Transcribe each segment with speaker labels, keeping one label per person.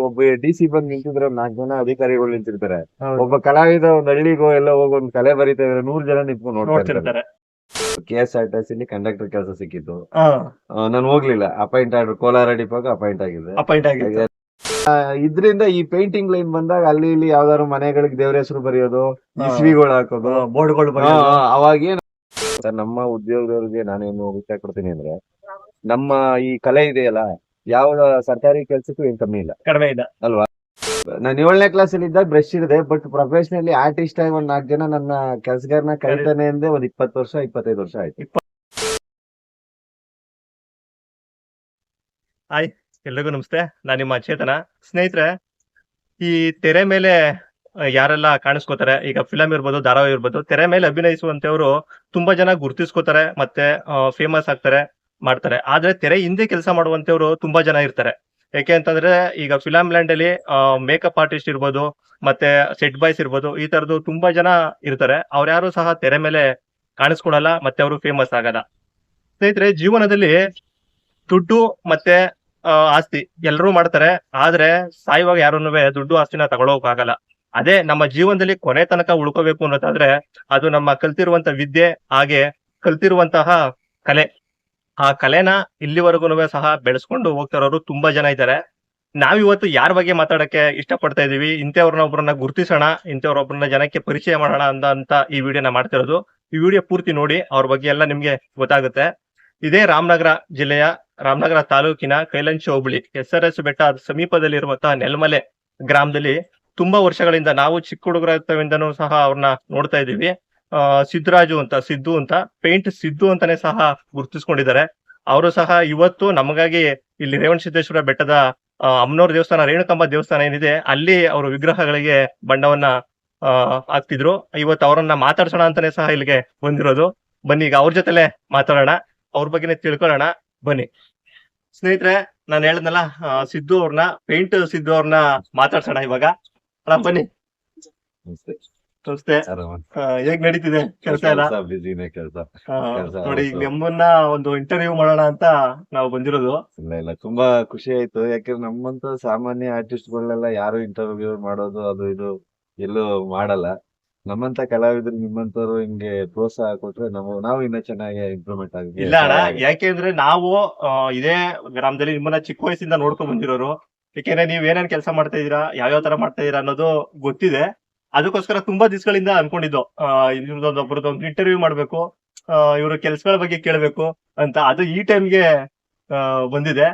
Speaker 1: ಒಬ್ಬ DC ಬಂದ್ ನಿಂತಿದ್ರೆ 4 ಜನ ಅಧಿಕಾರಿಗಳು ನಿಂತಿರ್ತಾರೆ.
Speaker 2: ಹೌದು.
Speaker 1: ಒಬ್ಬ ಕಲಾವಿದ ಒಂದ್ ಹಳ್ಳಿಗೋ ಎಲ್ಲ ಹೋಗಿ ಒಂದ್ ಕಲೆ ಬರೀತಾ ಇದ್ರೆ 100 ಜನ ನಿಂತ್ಕೊಂಡು ನೋಡ್ತಿರ್ತಾರೆ. KSRTC ಕಂಡಕ್ಟರ್ ಕೆಲಸ ಸಿಕ್ಕಿತ್ತು. ನಾನು ಹೋಗ್ಲಿಲ್ಲ. ಅಪಾಯಿಂಟ್ ಆರ್ಡರ್ ಕೋಲಾರ ಡಿಪೋಗೆ ಅಪಾಯಿಂಟ್ ಆಗಿದೆ. ಇದ್ರಿಂದ ಈ ಪೇಂಟಿಂಗ್ ಲೈನ್ ಬಂದಾಗ ಅಲ್ಲಿ ಇಲ್ಲಿ ಯಾವ್ದಾದ್ರು ಮನೆಗಳಿಗೆ ದೇವ್ರ ಹೆಸರು ಬರೆಯೋದು, ಇಸ್ವಿಗಳು ಹಾಕೋದು,
Speaker 2: ಬೋರ್ಡ್ಗಳು
Speaker 1: ಅವಾಗೇನು ನಮ್ಮ ಉದ್ಯೋಗದವ್ರಿಗೆ ನಾನೇನು ವಿಷಯ ಕೊಡ್ತೀನಿ ಅಂದ್ರೆ, ನಮ್ಮ ಈ ಕಲೆ ಇದೆಯಲ್ಲ, ಯಾವ ಸರ್ಕಾರಿ ಕೆಲ್ಸಕ್ಕೂ ಏನ್ ಕಮ್ಮಿ ಇಲ್ಲ,
Speaker 2: ಕಡಿಮೆ ಇಲ್ಲ
Speaker 1: ಅಲ್ವಾ? ನಾನು 7ನೇ ಕ್ಲಾಸಲ್ಲಿ ಇದ್ದಾಗ ಬ್ರಷ್ ಇದೆ, ಬಟ್ ಪ್ರೊಫೆಷನಲಿ ಆರ್ಟಿಸ್ಟ್ ಆಗಿ ಒಂದ್ 4 ಜನ ನನ್ನ ಕೆಲ್ಸಗಾರನ ಕರಿತಾನೆ ಅಂದ್ರೆ ಒಂದ್ 20 ವರ್ಷ 25 ವರ್ಷ ಆಯ್ತು.
Speaker 2: ಹಾಯ್, ಎಲ್ರಿಗೂ ನಮಸ್ತೆ. ನಾನು ನಿಮ್ಮ ಚೇತನ. ಸ್ನೇಹಿತರೆ, ಈ ತೆರೆ ಮೇಲೆ ಯಾರೆಲ್ಲ ಕಾಣಿಸ್ಕೋತಾರೆ, ಈಗ ಫಿಲಂ ಇರ್ಬೋದು, ಧಾರಾವಾಹಿ ಇರ್ಬೋದು, ತೆರೆ ಮೇಲೆ ಅಭಿನಯಿಸುವಂತವ್ರು ತುಂಬಾ ಜನ ಗುರುತಿಸ್ಕೋತಾರೆ, ಮತ್ತೆ ಫೇಮಸ್ ಆಗ್ತಾರೆ, ಮಾಡ್ತಾರೆ. ಆದ್ರೆ ತೆರೆ ಹಿಂದೆ ಕೆಲಸ ಮಾಡುವಂತವ್ರು ತುಂಬಾ ಜನ ಇರ್ತಾರೆ. ಯಾಕೆ ಅಂತಂದ್ರೆ, ಈಗ ಫಿಲಂ ಲ್ಯಾಂಡ್ ಅಲ್ಲಿ ಮೇಕಪ್ ಆರ್ಟಿಸ್ಟ್ ಇರ್ಬೋದು, ಮತ್ತೆ ಸೆಟ್ ಬಾಯ್ಸ್ ಇರ್ಬೋದು, ಈ ತರದ್ದು ತುಂಬಾ ಜನ ಇರ್ತಾರೆ. ಅವ್ರ್ಯಾರು ಸಹ ತೆರೆ ಮೇಲೆ ಕಾಣಿಸ್ಕೊಳಲ್ಲ, ಮತ್ತೆ ಅವರು ಫೇಮಸ್ ಆಗಲ್ಲ. ಸ್ನೇಹಿತರೆ, ಜೀವನದಲ್ಲಿ ದುಡ್ಡು ಮತ್ತೆ ಆಸ್ತಿ ಎಲ್ಲರೂ ಮಾಡ್ತಾರೆ. ಆದ್ರೆ ಸಾಯುವಾಗ ಯಾರನ್ನೂ ದುಡ್ಡು ಆಸ್ತಿನ ತಗೊಳೋಕಾಗಲ್ಲ. ಅದೇ ನಮ್ಮ ಜೀವನದಲ್ಲಿ ಕೊನೆ ತನಕ ಉಳ್ಕೋಬೇಕು ಅನ್ನೋದಾದ್ರೆ, ಅದು ನಮ್ಮ ಕಲ್ತಿರುವಂತ ವಿದ್ಯೆ, ಹಾಗೆ ಕಲ್ತಿರುವಂತಹ ಕಲೆ. ಆ ಕಲೆನ ಇಲ್ಲಿವರೆಗೂ ಸಹ ಬೆಳೆಸ್ಕೊಂಡು ಹೋಗ್ತಾರೋರು ತುಂಬಾ ಜನ ಇದ್ದಾರೆ. ನಾವಿವತ್ತು ಯಾರ ಬಗ್ಗೆ ಮಾತಾಡಕ್ಕೆ ಇಷ್ಟಪಡ್ತಾ ಇದೀವಿ, ಇಂಥವ್ರನ್ನೊಬ್ಬರನ್ನ ಗುರುತಿಸೋಣ, ಇಂಥವ್ರೊಬ್ಬರನ್ನ ಜನಕ್ಕೆ ಪರಿಚಯ ಮಾಡೋಣ ಅಂತ ಈ ವಿಡಿಯೋನ ಮಾಡ್ತಿರೋದು. ಈ ವಿಡಿಯೋ ಪೂರ್ತಿ ನೋಡಿ, ಅವ್ರ ಬಗ್ಗೆ ಎಲ್ಲ ನಿಮ್ಗೆ ಗೊತ್ತಾಗುತ್ತೆ. ಇದೇ ರಾಮನಗರ ಜಿಲ್ಲೆಯ ರಾಮನಗರ ತಾಲೂಕಿನ ಕೈಲಂಚಿ ಹೋಬಳಿ SRS ಬೆಟ್ಟ ಸಮೀಪದಲ್ಲಿರುವಂತಹ ನೆಲಮಲೆ ಗ್ರಾಮದಲ್ಲಿ ತುಂಬಾ ವರ್ಷಗಳಿಂದ ನಾವು ಚಿಕ್ಕ ಹುಡುಗರಿಂದನೂ ಸಹ ಅವ್ರನ್ನ ನೋಡ್ತಾ ಇದೀವಿ. ಸಿದ್ದು ಅಂತ ಪೇಂಟ್ ಸಿದ್ದು ಅಂತಾನೆ ಸಹ ಗುರುತಿಸ್ಕೊಂಡಿದ್ದಾರೆ. ಅವರು ಸಹ ಇವತ್ತು ನಮಗಾಗಿ ಇಲ್ಲಿ ರೇವಣಸಿದ್ದೇಶ್ವರ ಬೆಟ್ಟದ ಅಮ್ಮನವ್ರ ದೇವಸ್ಥಾನ, ರೇಣುಕಂಬ ದೇವಸ್ಥಾನ ಏನಿದೆ, ಅಲ್ಲಿ ಅವರು ವಿಗ್ರಹಗಳಿಗೆ ಬಣ್ಣವನ್ನ ಹಾಕ್ತಿದ್ರು. ಇವತ್ತು ಅವರನ್ನ ಮಾತಾಡ್ಸೋಣ ಅಂತಾನೆ ಸಹ ಇಲ್ಲಿಗೆ ಬಂದಿರೋದು. ಬನ್ನಿ, ಈಗ ಅವ್ರ ಜೊತೆಲೆ ಮಾತಾಡೋಣ, ಅವ್ರ ಬಗ್ಗೆನೇ ತಿಳ್ಕೊಳ್ಳೋಣ. ಬನ್ನಿ ಸ್ನೇಹಿತರೆ, ನಾನು ಹೇಳಿದ್ನಲ್ಲ, ಸಿದ್ದು ಅವ್ರನ್ನ, ಪೇಂಟ್ ಸಿದ್ದು ಅವ್ರನ್ನ ಮಾತಾಡ್ಸೋಣ ಇವಾಗ. ಬನ್ನಿ. ನಮಸ್ತೆ. ಹೇಗ್ ನಡೀತಿದೆ ಕೆಲಸ ಎಲ್ಲ? ನೋಡಿ, ಈಗ ನಮ್ಮನ್ನ ಒಂದು ಇಂಟರ್ವ್ಯೂ ಮಾಡೋಣ ಅಂತ ನಾವು ಬಂದಿರೋದು.
Speaker 1: ಇಲ್ಲ, ತುಂಬಾ ಖುಷಿ ಆಯ್ತು. ಯಾಕಂದ್ರೆ ನಮ್ಮಂತ ಸಾಮಾನ್ಯ ಆರ್ಟಿಸ್ಟ್ಗಳನ್ನೆಲ್ಲ ಯಾರು ಇಂಟರ್ವ್ಯೂ ಮಾಡೋದು ಅದು ಇದು ಎಲ್ಲೂ ಮಾಡಲ್ಲ. ನಮ್ಮಂತ ಕಲಾವಿದ್ರು ನಿಮ್ಮಂತವ್ರು ಹಿಂಗೆ ಪ್ರೋತ್ಸಾಹ ಕೊಟ್ರೆ ನಾವು ಇನ್ನ ಚೆನ್ನಾಗಿ ಇಂಪ್ರೂವ್ಮೆಂಟ್ ಆಗಿ.
Speaker 2: ಇಲ್ಲ ಅಣ್ಣ, ಯಾಕೆಂದ್ರೆ ನಾವು ಇದೇ ಗ್ರಾಮದಲ್ಲಿ ನಿಮ್ಮನ್ನ ಚಿಕ್ಕ ವಯಸ್ಸಿಂದ ನೋಡ್ಕೊಂಡ್ ಬಂದಿರೋರು. ಯಾಕೆಂದ್ರೆ ನೀವ್ ಏನೇನ್ ಕೆಲಸ ಮಾಡ್ತಾ ಇದೀರಾ, ಯಾವ್ಯಾವ ತರ ಮಾಡ್ತಾ ಇದೀರಾ ಅನ್ನೋದು ಗೊತ್ತಿದೆ. ಅದಕ್ಕೋಸ್ಕರ ತುಂಬಾ ದಿವಸಗಳಿಂದ ಅನ್ಕೊಂಡಿದ್ದು, ಒಬ್ಬರದೊಂದು ಇಂಟರ್ವ್ಯೂ ಮಾಡ್ಬೇಕು, ಇವ್ರ ಕೆಲ್ಸಗಳ ಬಗ್ಗೆ ಕೇಳ್ಬೇಕು ಅಂತ. ಅದು ಈ ಟೈಮ್ಗೆ ಬಂದಿದೆ.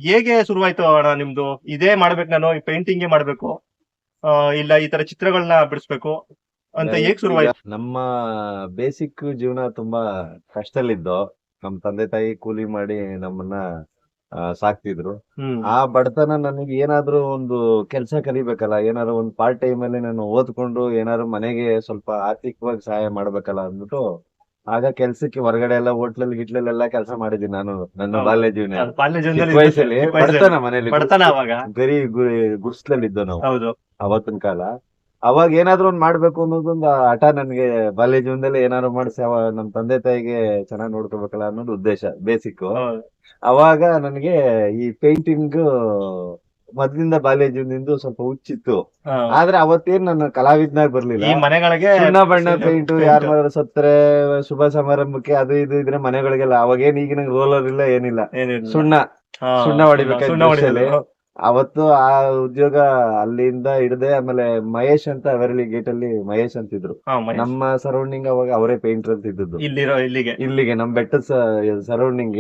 Speaker 2: ಹೇಗೆ ಶುರುವಾಯ್ತು ಅಣ್ಣ ನಿಮ್ದು? ಇದೇ ಮಾಡ್ಬೇಕು, ನಾನು ಈ ಪೇಂಟಿಂಗ್ ಮಾಡ್ಬೇಕು, ಇಲ್ಲ ಈ ತರ ಚಿತ್ರಗಳನ್ನ ಬಿಡಿಸ್ಬೇಕು ಅಂತ ಹೇಗ್ ಶುರುವಾಯ್ತು?
Speaker 1: ನಮ್ಮ ಬೇಸಿಕ್ ಜೀವನ ತುಂಬಾ ಕಷ್ಟದಲ್ಲಿದ್ದು. ನಮ್ ತಂದೆ ತಾಯಿ ಕೂಲಿ ಮಾಡಿ ನಮ್ಮನ್ನ ಸಾಕ್ತಿದ್ರು. ಆ ಬಡತನ ನನಗೆ ಏನಾದ್ರೂ ಒಂದು ಕೆಲಸ ಕಲಿಬೇಕಲ್ಲ, ಏನಾದ್ರು ಒಂದು ಪಾರ್ಟ್ ಟೈಮ್ ಅಲ್ಲಿ ನಾನು ಓದ್ಕೊಂಡು ಏನಾದ್ರು ಮನೆಗೆ ಸ್ವಲ್ಪ ಆರ್ಥಿಕವಾಗಿ ಸಹಾಯ ಮಾಡ್ಬೇಕಲ್ಲ ಅಂದ್ಬಿಟ್ಟು, ಆಗ ಕೆಲ್ಸಕ್ಕೆ ಹೊರಗಡೆ ಎಲ್ಲ ಹೋಟ್ಲಲ್ಲಿ ಗಿಟ್ಲಲ್ಲೆಲ್ಲ ಕೆಲಸ ಮಾಡಿದ್ದೀನಿ ನಾನು. ನನ್ನ ಬಾಲ್ಯ ಜೀವನ ವಯಸ್ಸಲ್ಲಿ ಬಡತನ, ಮನೇಲಿ ಗರಿ ಗುಡ್ಸ್ಲಲ್ಲಿದ್ದೋ ನಾವು ಅವತ್ತಿನ ಕಾಲ. ಅವಾಗ ಏನಾದ್ರು ಒಂದ್ ಮಾಡ್ಬೇಕು ಅನ್ನೋದೊಂದು ಹಠ ನನ್ಗೆ. ಬಾಲ್ಯ ಜೀವನದಲ್ಲಿ ಏನಾದ್ರು ಮಾಡಿ ನಮ್ ತಂದೆ ತಾಯಿಗೆ ಚೆನ್ನಾಗಿ ನೋಡ್ಕೋಬೇಕಲ್ಲ ಅನ್ನೋದು ಉದ್ದೇಶ ಬೇಸಿಕ್. ಅವಾಗ ನನಗೆ ಈ ಪೇಂಟಿಂಗ್ ಮೊದ್ಲಿಂದ ಬಾಲ್ಯ ಜೀವನದಿಂದ ಸ್ವಲ್ಪ ಹುಚ್ಚಿತ್ತು. ಆದ್ರೆ ಅವತ್ತೇನ್ ನನ್ನ ಕಲಾವಿದನಾಗ್ ಬರ್ಲಿಲ್ಲ.
Speaker 2: ಮನೆಗಳಿಗೆ
Speaker 1: ಸುಣ್ಣ ಬಣ್ಣ ಪೇಂಟ್, ಯಾರು ಸತ್ತರೆ ಶುಭ ಸಮಾರಂಭಕ್ಕೆ ಅದು ಇದು ಇದ್ರೆ ಮನೆಗಳಿಗೆಲ್ಲ, ಅವಾಗೇನ್ ಈಗಿನ ರೋಲರ್ ಇಲ್ಲ, ಏನಿಲ್ಲ, ಸುಣ್ಣ ಹೊಡಿಬೇಕಾದ್ರೆ. ಅವತ್ತು ಆ ಉದ್ಯೋಗ ಅಲ್ಲಿಂದ ಹಿಡ್ದೆ. ಆಮೇಲೆ ಮಹೇಶ್ ಅಂತ ಅವೆರಳಿ ಗೇಟ್ ಅಲ್ಲಿ ಮಹೇಶ್ ಅಂತಿದ್ರು. ನಮ್ಮ ಸರೌಂಡಿಂಗ್ ಅವಾಗ ಅವರೇ ಪೇಂಟರ್ ಅಂತ ಇದ್ದದ್ದು. ಇಲ್ಲಿಗೆ ನಮ್ ಬೆಟ್ಟದ ಸರೌಂಡಿಂಗ್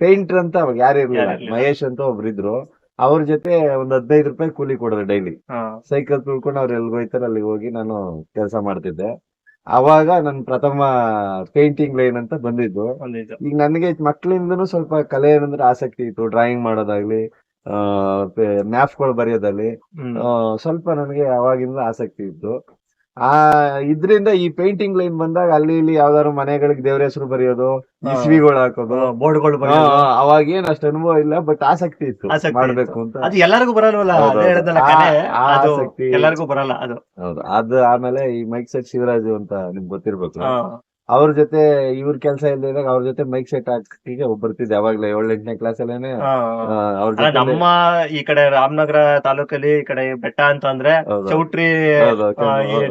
Speaker 1: ಪೇಂಟರ್ ಅಂತ ಅವಾಗ ಯಾರು ಇರ್ಲಿಲ್ಲ. ಮಹೇಶ್ ಅಂತ ಒಬ್ರಿದ್ರು. ಅವ್ರ ಜೊತೆ ಒಂದ್ 15 ರೂಪಾಯಿ ಕೂಲಿ ಕೊಡೋರು ಡೈಲಿ. ಸೈಕಲ್ ತುಳ್ಕೊಂಡು ಅವ್ರು ಎಲ್ಗ್ ಹೋಯ್ತಾರೆ ಅಲ್ಲಿಗೆ ಹೋಗಿ ನಾನು ಕೆಲಸ ಮಾಡ್ತಿದ್ದೆ. ಅವಾಗ ನನ್ ಪ್ರಥಮ ಪೇಂಟಿಂಗ್ ಲೈನ್ ಅಂತ ಬಂದಿದ್ದು. ಈಗ ನನಗೆ ಮಕ್ಳಿಂದನೂ ಸ್ವಲ್ಪ ಕಲೆ ಏನಂದ್ರೆ ಆಸಕ್ತಿ ಇತ್ತು. ಡ್ರಾಯಿಂಗ್ ಮಾಡೋದಾಗ್ಲಿ, ಮ್ಯಾಪ್ಗಳು ಬರೆಯೋದಲ್ಲಿ ಸ್ವಲ್ಪ ನನಗೆ ಅವಾಗಿಂದ ಆಸಕ್ತಿ ಇತ್ತು. ಇದ್ರಿಂದ ಈ ಪೇಂಟಿಂಗ್ ಲೈನ್ ಬಂದಾಗ ಅಲ್ಲಿ ಇಲ್ಲಿ ಯಾವ್ದಾದ್ರು ಮನೆಗಳಿಗೆ ದೇವ್ರ ಹೆಸರು ಬರೆಯೋದು, ಇಸ್ವಿಗಳು ಹಾಕೋದು,
Speaker 2: ಬೋರ್ಡ್ಗಳು
Speaker 1: ಅವಾಗೇನ್ ಅಷ್ಟು ಅನುಭವ ಇಲ್ಲ, ಬಟ್ ಆಸಕ್ತಿ ಇತ್ತು ಮಾಡ್ಬೇಕು ಅಂತ.
Speaker 2: ಅದು ಎಲ್ಲರಿಗೂ ಬರಲ್ವಲ್ಲ, ಆಸಕ್ತಿ ಎಲ್ಲರಿಗೂ ಬರಲ್ಲ ಅದು.
Speaker 1: ಹೌದು. ಅದು ಆಮೇಲೆ ಈ ಮೈಕ್ ಸೆಟ್ ಶಿವರಾಜು ಅಂತ ನಿಮ್ಗೆ ಗೊತ್ತಿರ್ಬೇಕು. ಅವ್ರ ಜೊತೆ ಇವ್ರ ಕೆಲಸ ಇಲ್ದಿದಾಗ ಅವ್ರ ಜೊತೆ ಮೈಕ್ ಸೆಟ್ ಹಾಕಿಗೆ ಬರ್ತಿದ್ದೆ ಅವಾಗ್ಲೇ 7-8ನೇ ಕ್ಲಾಸ್ ಅಲ್ಲೇನೆ ಅವ್ರ
Speaker 2: ಅಲ್ಲ,
Speaker 1: ಜೊತೆ.
Speaker 2: ನಮ್ಮ ಈ ಕಡೆ ರಾಮನಗರ ತಾಲೂಕಲ್ಲಿ ಈ ಕಡೆ ಬೆಟ್ಟ ಅಂತ ಅಂದ್ರೆ
Speaker 1: ಹೌದು.
Speaker 2: ಚೌಟ್ರಿ,
Speaker 1: ಹೌದು,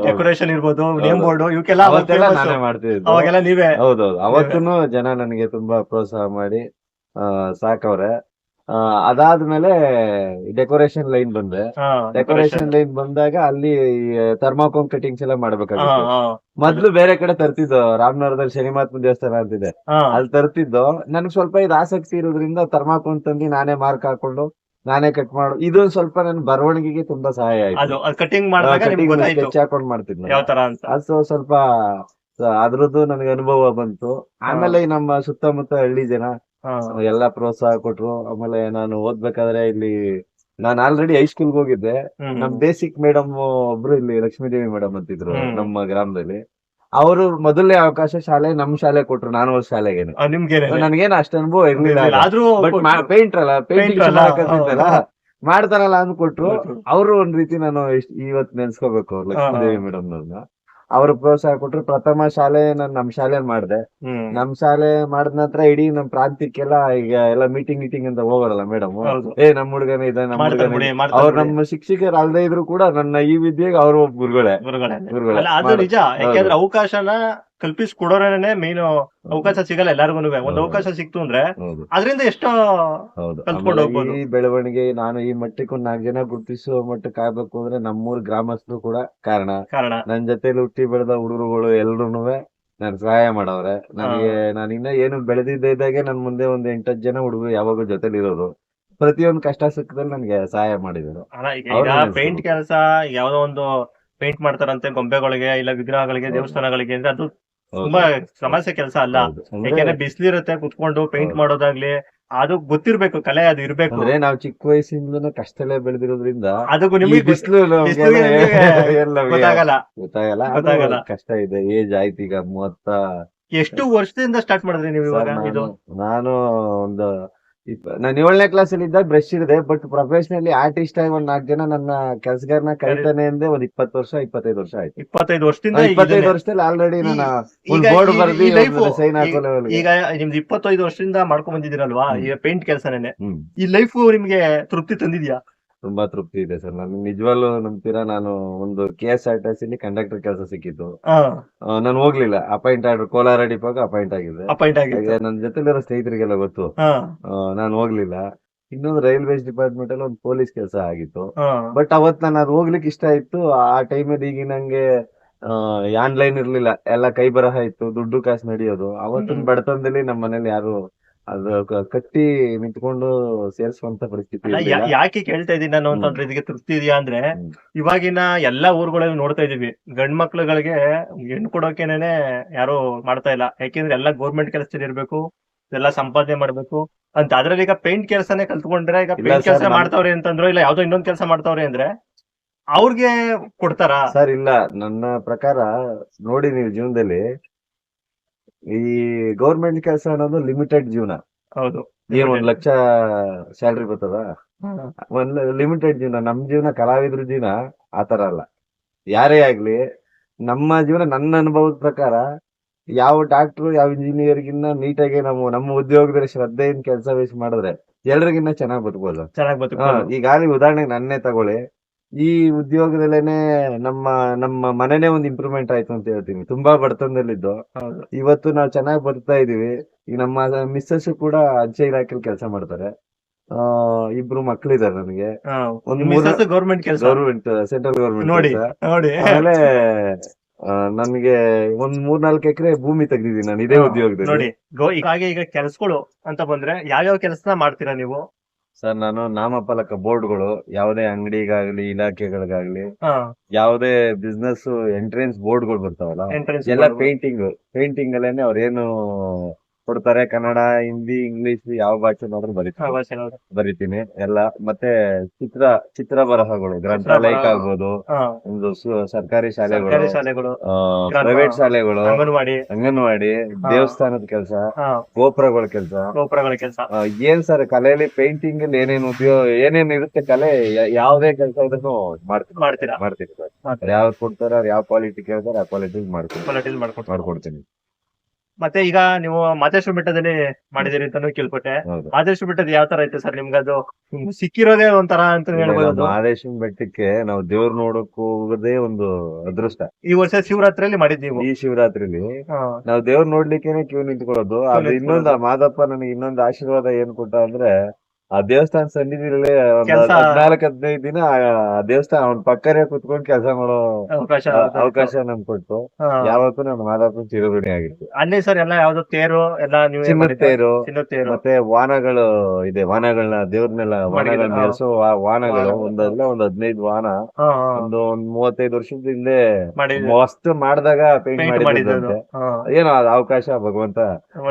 Speaker 2: ಡೆಕೋರೇಷನ್ ಇರ್ಬೋದು, ನೇಮ್
Speaker 1: ಹೌದು.
Speaker 2: ಬೋರ್ಡ್, ಇವಕ್ಕೆಲ್ಲ
Speaker 1: ಅವತ್ತೆಲ್ಲ ನಾನೇ ಮಾಡ್ತಿದ್ದು.
Speaker 2: ಅವಾಗೆಲ್ಲ ನೀವೇ.
Speaker 1: ಹೌದೌದು, ಅವತ್ತೂನು ಜನ ನನಗೆ ತುಂಬಾ ಪ್ರೋತ್ಸಾಹ ಮಾಡಿ ಸಾಕವ್ರೆ. ಅದಾದ್ಮೇಲೆ ಡೆಕೋರೇಷನ್ ಲೈನ್ ಬಂದೆ. ಡೆಕೋರೇಷನ್ ಲೈನ್ ಬಂದಾಗ ಅಲ್ಲಿ ಥರ್ಮಾಕೋಲ್ ಕಟಿಂಗ್ಸ್ ಎಲ್ಲ ಮಾಡ್ಬೇಕಾಗಿತ್ತು. ಮೊದ್ಲು ಬೇರೆ ಕಡೆ ತರ್ತಿದ್ದು, ರಾಮನಗರದಲ್ಲಿ ಶನಿಮಹಾತ್ಮ ದೇವಸ್ಥಾನ ಅಂತಿದೆ, ಅಲ್ಲಿ ತರ್ತಿದ್ದು. ನನ್ಗೆ ಸ್ವಲ್ಪ ಇದು ಆಸಕ್ತಿ ಇರೋದ್ರಿಂದ ಥರ್ಮಾಕೋಲ್ ತಂದು ನಾನೇ ಮಾರ್ಕ್ ಹಾಕೊಂಡು ನಾನೇ ಕಟ್ ಮಾಡು. ಇದೊಂದು ಸ್ವಲ್ಪ ನನ್ನ ಬರವಣಿಗೆಗೆ ತುಂಬಾ ಸಹಾಯ ಆಯ್ತು.
Speaker 2: ಕಟಿಂಗ್ ಮಾಡಿದಾಗ ನಿಮ್ಗೆ ಗೊತ್ತಾಯ್ತು
Speaker 1: ಸ್ಕೆಚ್ ಹಾಕೊಂಡ್ ಮಾಡ್ತಿದ್ದೆ
Speaker 2: ಯಾವ ತರ ಅಂತ.
Speaker 1: ಅದು ಸ್ವಲ್ಪ ಅದ್ರದ್ದು ನನಗೆ ಅನುಭವ ಬಂತು. ಆಮೇಲೆ ಈ ನಮ್ಮ ಸುತ್ತಮುತ್ತ ಹಳ್ಳಿ ಜನ ಎಲ್ಲಾ ಪ್ರೋತ್ಸಾಹ ಕೊಟ್ರು. ಆಮೇಲೆ ನಾನು ಓದ್ಬೇಕಾದ್ರೆ ಇಲ್ಲಿ ನಾನು ಆಲ್ರೆಡಿ ಹೈಸ್ಕೂಲ್ಗೆ ಹೋಗಿದ್ದೆ. ನಮ್ ಬೇಸಿಕ್ ಮೇಡಮ್ ಒಬ್ರು ಇಲ್ಲಿ ಲಕ್ಷ್ಮೀದೇವಿ ಮೇಡಮ್ ಅಂತಿದ್ರು ನಮ್ಮ ಗ್ರಾಮದಲ್ಲಿ. ಅವರು ಮೊದಲನೇ ಅವಕಾಶ ಶಾಲೆ ನಮ್ ಶಾಲೆ ಕೊಟ್ರು, ನಾನು ಹೋದ್ ಶಾಲೆಗೇನೆ. ನನ್ಗೇನು ಅಷ್ಟು ಅನುಭವ ಇರ್ಲಿಲ್ಲ, ಬಟ್ ಪೇಂಟರ್ ಅಲ್ಲ, ಪೇಂಟಿಂಗ್ ಮಾಡ್ತಾರಲ್ಲ ಅಂದ್ ಕೊಟ್ರು. ಅವರು ಒಂದ್ ರೀತಿ ನಾನು ಇವತ್ ನೆನ್ಸ್ಕೋಬೇಕು ಲಕ್ಷ್ಮೀದೇವಿ ಮೇಡಮ್ ಅವ್ರನ್ನ. ಅವ್ರು ಪ್ರೋತ್ಸಾಹ ಕೊಟ್ರು. ಪ್ರಥಮ ಶಾಲೆ ನಾನು ನಮ್ ಶಾಲೆ ಮಾಡ್ದೆ. ನಮ್ ಶಾಲೆ ಮಾಡಿದ ನಂತರ ಇಡೀ ನಮ್ ಪ್ರಾಂತ್ಯಕ್ಕೆಲ್ಲ ಈಗ ಎಲ್ಲ ಮೀಟಿಂಗ್ ಅಂತ ಹೋಗೋರಲ್ಲ ಮೇಡಮ್, ನಮ್ ಹುಡುಗನೇ ಇದೆ, ನಮ್ ಹುಡುಗನೇ. ಅವ್ರು ನಮ್ಮ ಶಿಕ್ಷಕರು ಅಲ್ದೇ ಇದ್ರು ಕೂಡ ನನ್ನ ಈ ವಿದ್ಯೆಗೆ ಅವರು ಒಬ್ಬ ಗುರುಗಳೇ.
Speaker 2: ಅದು ನಿಜ, ಯಾಕೆಂದ್ರೆ ಅವಕಾಶನ ಕಲ್ಪಿಸ್ಕೊಡೋರೇನೆ ಮೇನ್. ಅವಕಾಶ ಸಿಗಲ್ಲ ಎಲ್ಲಾರ್ಗು. ಒಂದ್ ಅವಕಾಶ ಸಿಕ್ತು ಅಂದ್ರೆ ಅದರಿಂದ ಎಷ್ಟೋ ಕಲ್ತ್ಕೊಂಡು ಹೋಗ್ಬೋದು.
Speaker 1: ಈ ಬೆಳವಣಿಗೆ ನಾನು ಈ ಮಟ್ಟಕ್ಕೆ ಒಂದ್ 4 ಜನ ಗುರುತಿಸುವ ಮಟ್ಟಕ್ಕೆ ಆಗ್ಬೇಕು ಅಂದ್ರೆ ನಮ್ಮೂರ್ ಗ್ರಾಮಸ್ಥರು ಕೂಡ ಕಾರಣ. ನನ್ ಜೊತೆಲಿ ಹುಟ್ಟಿ ಬೆಳೆದ ಹುಡುಗರುಗಳು ಎಲ್ರುನು ನನ್ ಸಹಾಯ ಮಾಡವ್ರೆ. ನನಗೆ ನಾನು ಇನ್ನ ಏನು ಬೆಳೆದಿದ್ದ ಇದ್ದಾಗೆ ನನ್ ಮುಂದೆ ಒಂದ್ 8-10 ಜನ ಹುಡುಗರು ಯಾವಾಗೂ ಜೊತೆಲಿ ಇರೋರು. ಪ್ರತಿಯೊಂದು ಕಷ್ಟ ಸುಖದಲ್ಲಿ ನನ್ಗೆ ಸಹಾಯ ಮಾಡಿದ್ರು.
Speaker 2: ಪೇಂಟ್ ಕೆಲಸ ಯಾವ್ದೋ ಒಂದು ಪೇಂಟ್ ಮಾಡ್ತಾರಂತೆ ಗೊಂಬೆಗಳಿಗೆ, ಇಲ್ಲ ವಿಗ್ರಹಗಳಿಗೆ, ದೇವಸ್ಥಾನಗಳಿಗೆ ಅಂದ್ರೆ ಅದು ತುಂಬಾ ಸಮಸ್ಯೆ ಕೆಲಸ ಅಲ್ಲ. ಯಾಕೆಂದ್ರೆ ಬಿಸಿಲಿರುತ್ತೆ, ಕುತ್ಕೊಂಡು ಪೇಂಟ್ ಮಾಡೋದಾಗ್ಲಿ ಅದು ಗೊತ್ತಿರ್ಬೇಕು, ಕಲೆ ಅದು ಇರ್ಬೇಕು.
Speaker 1: ಅಂದ್ರೆ ನಾವು ಚಿಕ್ಕ ವಯಸ್ಸಿಂದ ಕಷ್ಟದಲ್ಲೇ ಬೆಳೆದಿರೋದ್ರಿಂದ
Speaker 2: ಅದಕ್ಕೂ ನಿಮಗೆ
Speaker 1: ಬಿಸಿಲು
Speaker 2: ಗೊತ್ತಾಗಲ್ಲ.
Speaker 1: ಕಷ್ಟ ಇದೆ. ಏಜ್ ಆಯ್ತು ಈಗ 30.
Speaker 2: ಎಷ್ಟು ವರ್ಷದಿಂದ ಸ್ಟಾರ್ಟ್ ಮಾಡಿದ್ರಿ ನೀವು ಇವಾಗ?
Speaker 1: ನಾನು ಒಂದು ನಾನು 7ನೇ ಕ್ಲಾಸ್ ಅಲ್ಲಿ ಇದ್ದಾಗ ಬ್ರಷ್ ಇರಿದೆ. ಬಟ್ ಪ್ರೊಫೆಷನಲಿ ಆರ್ಟಿಸ್ಟ್ ಆಗಿ ಒಂದ್ 4 ಜನ ನನ್ನ ಕೆಲಸಗಾರನ ಕರಿತಾನೆ ಅಂದ್ರೆ ಒಂದ್ 20 ವರ್ಷ 25 ವರ್ಷ ಆಯ್ತು.
Speaker 2: 25 ವರ್ಷದಿಂದ
Speaker 1: 25 ವರ್ಷದಲ್ಲಿ ಆಲ್ರೆಡಿ ನಾನು ಬೋರ್ಡ್ ಬರ್ದಿ ಸೈನ್ ಹಾಕೋಲ್ಲ.
Speaker 2: ಈಗ ನಿಮ್ದು 25 ವರ್ಷದಿಂದ ಮಾಡ್ಕೊಂಡ್ ಬಂದಿದ್ದೀರಲ್ವಾ ಈಗ ಪೇಂಟ್ ಕೆಲಸನೇನೆ, ಈ ಲೈಫ್ ನಿಮ್ಗೆ ತೃಪ್ತಿ ತಂದಿದ್ಯಾ?
Speaker 1: ತುಂಬಾ ತೃಪ್ತಿ ಇದೆ ಸರ್. ನನ್ಗೆ ನಿಜವಾಗ್ಲೂ ನಂಬ್ತೀರಾ, ನಾನು ಒಂದು KSRTC ಕಂಡಕ್ಟರ್ ಕೆಲಸ ಸಿಕ್ಕಿತ್ತು. ನಾನು ಹೋಗ್ಲಿಲ್ಲ. ಅಪಾಯಿಂಟ್ ಆರ್ಡರ್ ಕೋಲಾರ ಡಿಪೋಗೆ ಅಪಾಯಿಂಟ್ ಆಗಿದೆ. ನನ್ನ ಜೊತೆಲಿರೋ ಸ್ನೇಹಿತರಿಗೆಲ್ಲ ಗೊತ್ತು. ನಾನು ಹೋಗ್ಲಿಲ್ಲ. ಇನ್ನೊಂದು ರೈಲ್ವೇಸ್ ಡಿಪಾರ್ಟ್ಮೆಂಟ್ ಅಲ್ಲಿ ಒಂದು ಪೊಲೀಸ್ ಕೆಲಸ ಆಗಿತ್ತು. ಬಟ್ ಅವತ್ ನಾನು ಅದು ಹೋಗ್ಲಿಕ್ಕೆ ಇಷ್ಟ ಇತ್ತು. ಆ ಟೈಮಲ್ಲಿ ಈಗ ನಂಗೆ ಆನ್ಲೈನ್ ಇರ್ಲಿಲ್ಲ, ಎಲ್ಲ ಕೈ ಬರಹ ಇತ್ತು, ದುಡ್ಡು ಕಾಸು ನಡೆಯೋದು. ಅವತ್ತಿನ ಬಡತನದಲ್ಲಿ ನಮ್ಮ ಮನೇಲಿ ಯಾರು ಅದು ಕಟ್ಟಿ ನಿಂತ್ಕೊಂಡು ಸೇರಿಸುವಂತ ಪರಿಸ್ಥಿತಿ.
Speaker 2: ಯಾಕೆ ಕೇಳ್ತಾ ಇದೀನಿ ನಾನು ಅಂತಂದ್ರೆ, ಇದಕ್ಕೆ ತೃಪ್ತಿ ಇದೆಯಾ ಅಂದ್ರೆ, ಇವಾಗಿನ ಎಲ್ಲಾ ಊರುಗಳಲ್ಲಿ ನೋಡ್ತಾ ಇದೀವಿ, ಗಂಡ್ ಮಕ್ಳುಗಳಿಗೆ ಹೆಣ್ಣು ಕೊಡೋಕೆನೆ ಯಾರು ಮಾಡ್ತಾ ಇಲ್ಲ. ಯಾಕೆಂದ್ರೆ ಎಲ್ಲ ಗೌರ್ಮೆಂಟ್ ಕೆಲಸದಲ್ಲಿ ಇರ್ಬೇಕು, ಎಲ್ಲ ಸಂಪಾದನೆ ಮಾಡ್ಬೇಕು ಅಂತ. ಅದ್ರಲ್ಲಿ ಈಗ ಪೇಂಟ್ ಕೆಲಸನೇ ಕಲ್ತ್ಕೊಂಡ್ರೆ, ಈಗ ಪೇಂಟ್ ಕೆಲಸ ಮಾಡ್ತಾವ್ರೆ ಅಂತಂದ್ರು, ಇಲ್ಲ ಯಾವ್ದೋ ಇನ್ನೊಂದ್ ಕೆಲಸ ಮಾಡ್ತಾವ್ರೆ ಅಂದ್ರೆ ಅವ್ರಿಗೆ ಕೊಡ್ತಾರ
Speaker 1: ಸರ್? ಇಲ್ಲ, ನನ್ನ ಪ್ರಕಾರ ನೋಡಿ, ನೀವು ಜೀವನದಲ್ಲಿ ಈ ಗೌರ್ಮೆಂಟ್ ಕೆಲಸ ಅನ್ನೋದು ಲಿಮಿಟೆಡ್ ಜೀವನ.
Speaker 2: ಹೌದು,
Speaker 1: ಏನ್ 1 ಲಕ್ಷ ಸ್ಯಾಲ್ರಿ ಬರ್ತದ? ಒಂದ್ ಲಿಮಿಟೆಡ್ ಜೀವನ. ನಮ್ ಜೀವನ, ಕಲಾವಿದ್ರ ಜೀವನ ಆತರ ಅಲ್ಲ. ಯಾರೇ ಆಗ್ಲಿ, ನಮ್ಮ ಜೀವನ ನನ್ನ ಅನುಭವದ ಪ್ರಕಾರ ಯಾವ ಡಾಕ್ಟ್ರು ಯಾವ ಇಂಜಿನಿಯರ್ಗಿನ್ನ ನೀಟಾಗಿ ನಮ್ಮ ಉದ್ಯೋಗದಲ್ಲಿ ಶ್ರದ್ಧೆಯಿಂದ ಕೆಲಸ ವಹಿಸಿ ಮಾಡಿದ್ರೆ ಎಲ್ರಿಗಿನ್ನ ಚೆನ್ನಾಗ್ ಬದುಕಬಹುದು. ಈಗಾಗಲೇ ಉದಾಹರಣೆಗೆ ನನ್ನೇ ತಗೊಳ್ಳಿ. ಈ ಉದ್ಯೋಗದಲ್ಲೇನೆ ನಮ್ಮ ಮನೆನೇ ಒಂದು ಇಂಪ್ರೂವ್ಮೆಂಟ್ ಆಯ್ತು ಅಂತ ಹೇಳ್ತೀನಿ. ತುಂಬಾ ಬಡತನದಲ್ಲಿದ್ದು ಇವತ್ತು ನಾವು ಚೆನ್ನಾಗಿ ಬದುಕ್ತಾ ಇದೀವಿ. ಈಗ ನಮ್ಮ ಮಿಸ್ಸಸ್ ಕೂಡ ಅಂಚೆ ಇಲಾಖೆಯಲ್ಲಿ ಕೆಲಸ ಮಾಡ್ತಾರೆ. 2 ಮಕ್ಳಿದ್ದಾರೆ ನನಗೆ.
Speaker 2: Government
Speaker 1: central government. ಆಮೇಲೆ ನನ್ಗೆ ಒಂದ್ 3-4 ಎಕರೆ ಭೂಮಿ ತೆಗ್ದಿದ್ದೀನಿ ನಾನು ಇದೇ ಉದ್ಯೋಗದಲ್ಲಿ.
Speaker 2: ನೋಡಿ, ಈಗ ಕೆಲ್ಸಗಳು ಅಂತ ಬಂದ್ರೆ ಯಾವ್ಯಾವ ಕೆಲಸ ಮಾಡ್ತೀರಾ ನೀವು?
Speaker 1: ಸರ್, ನಾನು ನಾಮಫಲಕ ಬೋರ್ಡ್ಗಳು, ಯಾವುದೇ ಅಂಗಡಿಗಾಗ್ಲಿ ಇಲಾಖೆಗಳಿಗಾಗ್ಲಿ, ಯಾವುದೇ ಬಿಸ್ನೆಸ್ ಎಂಟ್ರೆನ್ಸ್ ಬೋರ್ಡ್ಗಳು ಬರ್ತಾವಲ್ಲ, ಎಲ್ಲ ಪೇಂಟಿಂಗ್ ಅಲ್ಲೇನೆ ಅವ್ರೇನು ಕೊಡ್ತಾರೆ, ಕನ್ನಡ, ಹಿಂದಿ, ಇಂಗ್ಲಿಷ್ ಯಾವ ಭಾಷೆ ನೋಡ್ರು ಬರಿತೀನಿ ಎಲ್ಲ. ಮತ್ತೆ ಚಿತ್ರ ಬರಹಗಳು, ಗ್ರಂಥಾಲಯಕ್ಕೆ ಆಗ್ಬೋದು, ಒಂದು ಸರ್ಕಾರಿ ಶಾಲೆಗಳು, ಪ್ರೈವೇಟ್ ಶಾಲೆಗಳು, ಅಂಗನವಾಡಿ, ದೇವಸ್ಥಾನದ ಕೆಲಸ, ಗೋಪುರಗಳ ಕೆಲಸ. ಏನ್ ಸರ್, ಕಲೆಯಲ್ಲಿ ಪೇಂಟಿಂಗ್ ಅಲ್ಲಿ ಏನೇನು ಉಪಯೋಗ, ಏನೇನು ಇರುತ್ತೆ ಕಲೆ, ಯಾವ್ದೇ ಕೆಲಸ ಇದನ್ನು ಮಾಡ್ತೀನಿ. ಯಾವ್ದು ಕೊಡ್ತಾರೆ, ಯಾವ ಕ್ವಾಲಿಟಿ ಕೇಳ್ತಾರೆ ಆ ಕ್ವಾಲಿಟಿ ಮಾಡ್ಕೊಡ್ತೀನಿ.
Speaker 2: ಮತ್ತೆ ಈಗ ನೀವು ಮಾದೇಶ್ವರ ಬೆಟ್ಟದಲ್ಲಿ ಮಾಡಿದಿರಿ ಅಂತಾನು ಕೇಳ್ಪಟ್ಟೆ.
Speaker 1: ಹೌದು.
Speaker 2: ಮಾದೇಶ್ವರ ಬೆಟ್ಟದ ಯಾವ ತರ ಐತೆ ಸರ್ ನಿಮ್ಗೆ ಅದು ಸಿಕ್ಕಿರೋದೇ ಒಂಥರ ಅಂತ ಹೇಳ್ಬೋದು ಅದು.
Speaker 1: ಮಹದೇಶ್ವರ ಬೆಟ್ಟಕ್ಕೆ ನಾವು ದೇವ್ರ ನೋಡಕ್ ಹೋಗೋದೇ ಒಂದು ಅದೃಷ್ಟ.
Speaker 2: ಈ ವರ್ಷ ಶಿವರಾತ್ರಿಯಲ್ಲಿ ಮಾಡಿದ್ ನೀವು.
Speaker 1: ಈ ಶಿವರಾತ್ರಿಲಿ
Speaker 2: ಹಾ.
Speaker 1: ನಾವು ದೇವ್ರ ನೋಡ್ಲಿಕ್ಕೇನೆ ಕ್ಯೂ ನಿಂತ್ಕೊಳ್ಳೋದು. ಅದು
Speaker 2: ನಿಂತ್ಕೊಳ್ಳೋದು.
Speaker 1: ಇನ್ನೊಂದು ಮಾದಪ್ಪ ನನಗೆ ಇನ್ನೊಂದು ಆಶೀರ್ವಾದ ಏನ್ ಕೊಟ್ಟ ಅಂದ್ರೆ, ಆ ದೇವಸ್ಥಾನ ಸನ್ನಿಧಿಲೇ ಒಂದ್
Speaker 2: ಕೆಲ್ಸ-
Speaker 1: 14-15 ದಿನ ಆ ದೇವಸ್ಥಾನ ಅವ್ನ ಪಕ್ಕನೇ ಕುತ್ಕೊಂಡು ಕೆಲಸ ಮಾಡೋ ಅವಕಾಶ ನಮ್ಗೆ ಕೊಟ್ಟು,
Speaker 2: ಹಾ.
Speaker 1: ಯಾವತ್ತೂ ನಮ್ಮ ಮಾದಪ್ಪನ ಚಿರಋಣಿ ಆಗಿತ್ತು.
Speaker 2: ಅಲ್ಲಿ ಸರ್ ಎಲ್ಲ ಯಾವ್ದು ತೇರು ಎಲ್ಲ ನೀವೇ
Speaker 1: ಚಿನ್ನದ
Speaker 2: ಮಾಡಿದ್ದು?
Speaker 1: ತೇರು
Speaker 2: ಚಿನ್ನದ ತೇರು.
Speaker 1: ಮತ್ತೆ ವಾಹನಗಳು ಇದೆ. ವಾಹನಗಳನ್ನ ದೇವ್ರನ್ನೆಲ್ಲ ವಾಹನಗಳನ್ನ
Speaker 2: ಹಾ.
Speaker 1: ಮೆರೆಸೋ ವಾಹನಗಳು
Speaker 2: ವಾಹನಗಳು.
Speaker 1: ಒಂದ್ 15 ವಾಹನ
Speaker 2: ಹಾ, ಹಾ.
Speaker 1: ಒಂದು 35 ವರ್ಷದ ಹಿಂದೆ
Speaker 2: ಮಾಡಿದ್ದು.
Speaker 1: ಮಸ್ತ್ ಮಾಡಿದಾಗ ಪೇಂಟ್
Speaker 2: Paint ಮಾಡಿದ್ದು.
Speaker 1: ಮಾಡಿದಂತೆ.
Speaker 2: ಹಾ.
Speaker 1: ಏನೋ ಅದು ಅವಕಾಶ ಭಗವಂತ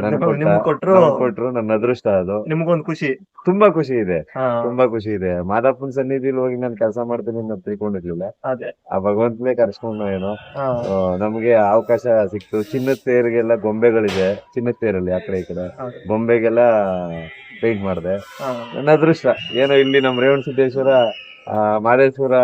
Speaker 1: ನನ್ಗ್ ಕೊಟ್ಟ.
Speaker 2: ನಿಮ್ಗೆ ಕೊಟ್ರು
Speaker 1: ನಮ್ಗ್ ಕೊಟ್ರು, ನನ್ನ ಅದೃಷ್ಟ ಅದು.
Speaker 2: ನಿಮ್ಗೊಂದ್ ಖುಷಿ.
Speaker 1: ತುಂಬಾ ಖುಷಿ ಇದೆ.
Speaker 2: ಹಾ.
Speaker 1: ತುಂಬಾ ಖುಷಿ ಇದೆ. ಮಾದಪ್ಪನ ಸನ್ನಿಧಿಲಿ ಹೋಗಿ ನಾನು ಕೆಲಸ ಮಾಡ್ತೀನಿ ಅಂತ ತಿಳ್ಕೊಂಡಿರ್ಲಿಲ್ಲ.
Speaker 2: ಅದೇ.
Speaker 1: ಆ ಭಗವಂತನೇ ಕರ್ಸ್ಕೊಂಡು ಏನೋ
Speaker 2: ಹಾ.
Speaker 1: ನಮ್ಗೆ ಅವಕಾಶ ಸಿಕ್ತು. ಚಿನ್ನದ ತೇರಿಗೆಲ್ಲ ಗೊಂಬೆಗಳಿದೆ. ಚಿನ್ನದ ತೇರಲ್ಲಿ ಆ ಕಡೆ ಈ ಕಡೆ
Speaker 2: ಹೌದು.
Speaker 1: ಗೊಂಬೆಗೆಲ್ಲ ಪೇಂಟ್ ಮಾಡಿದೆ.
Speaker 2: ಹಾ.
Speaker 1: ನನ್ನ ಅದೃಷ್ಟ ಏನೋ ಇಲ್ಲಿ ನಮ್ ರೇವಣಸಿದ್ದೇಶ್ವರ ಮಾದೇಶ್ವರ